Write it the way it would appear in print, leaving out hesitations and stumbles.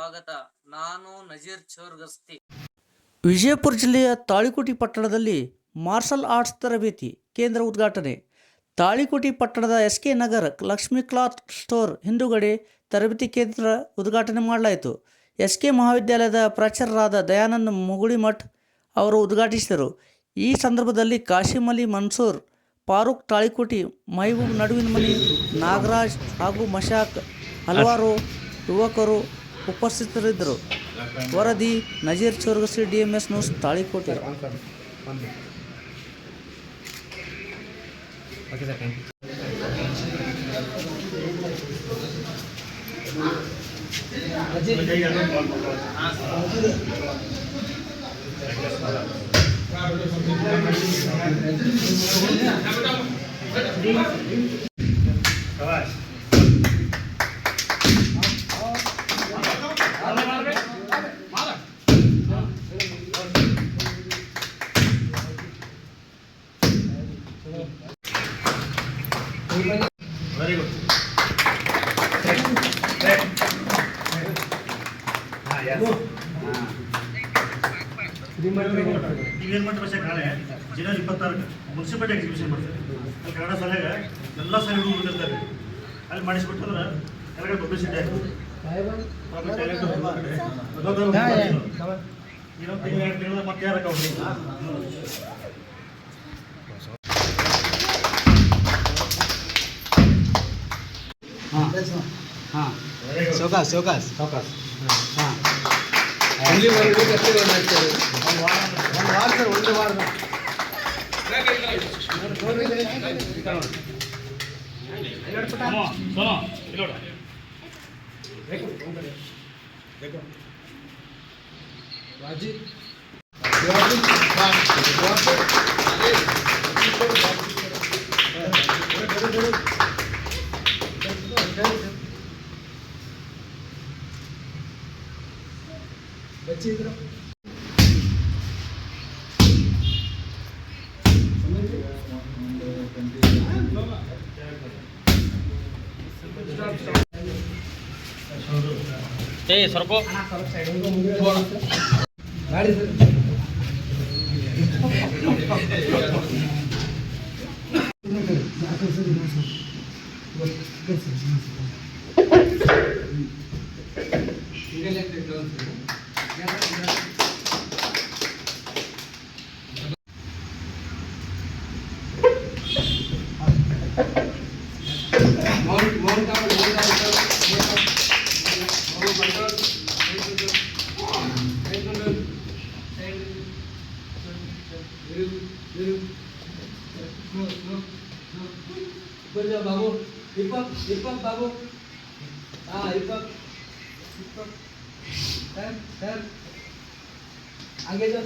ಸ್ವಾಗತ. ನಾನು ನಜೀರ್ ಚೋರ್ಗಸ್ತಿ. ವಿಜಯಪುರ ಜಿಲ್ಲೆಯ ತಾಳಿಕೋಟೆ ಪಟ್ಟಣದಲ್ಲಿ ಮಾರ್ಷಲ್ ಆರ್ಟ್ಸ್ ತರಬೇತಿ ಕೇಂದ್ರ ಉದ್ಘಾಟನೆ. ತಾಳಿಕೋಟೆ ಪಟ್ಟಣದ SK Nagar Lakshmi cloth store ಹಿಂದುಗಡೆ ತರಬೇತಿ ಕೇಂದ್ರ ಉದ್ಘಾಟನೆ ಮಾಡಲಾಯಿತು. SK ಮಹಾವಿದ್ಯಾಲಯದ ಪ್ರಾಚಾರ್ಯರಾದ ದಯಾನಂದ್ ಮುಗುಳಿಮಠ್ ಅವರು ಉದ್ಘಾಟಿಸಿದರು. ಈ ಸಂದರ್ಭದಲ್ಲಿ ಕಾಶಿಂ ಅಲಿ ಮನ್ಸೂರ್, ಫಾರೂಕ್ ತಾಳಿಕೋಟೆ, ಮಹಬೂಬ್ ನಡುವಿನ ಮನಿ, ನಾಗರಾಜ್ ಹಾಗೂ ಮಶಾಕ್ ಹಲವಾರು ಯುವಕರು ಉಪಸ್ಥಿತರಿದ್ದರು. ವರದಿ Nazeer Chorgasti, DMS news, Talikote. Very good. ಇವೇನು ಮಾಡ್ತಾರೆ പക്ഷേ ನಾಳೆ ಜನವರಿ 26 ಮುನ್ಸಿಪಾಲಿಟಿ ಎಕ್ಸಿಬಿಷನ್ ಮಾಡ್ತಾರೆ. ಅಲ್ಲಿ ಕನ್ನಡ ಶಾಲೆಗೆ ಎಲ್ಲ ಶಾಲೆಗಳು ಬಂದಿರ್ತಾರೆ. ಅಲ್ಲಿ ಮಾಡಿಸ್ಬಿಟ್ಟಂದ್ರೆ ಎಲ್ಲ ಪಬ್ಲಿಸಿಟಿ ಆಗ್ತದೆ. ಇನ್ನೊಂದು ತಿಂಗಳ ಮತ್ತೆ ಯಾರು ಸೌಕಾಸ್ ಹಾಂ ಒಂದು ವಾರ ಸರ್, ಒಂದು ವಾರ ರಾಜಿ बच्चे सरको गाड़ी सर बाबू हिप हॉप बाबू हाँ हिप हॉप सर आगे जाओ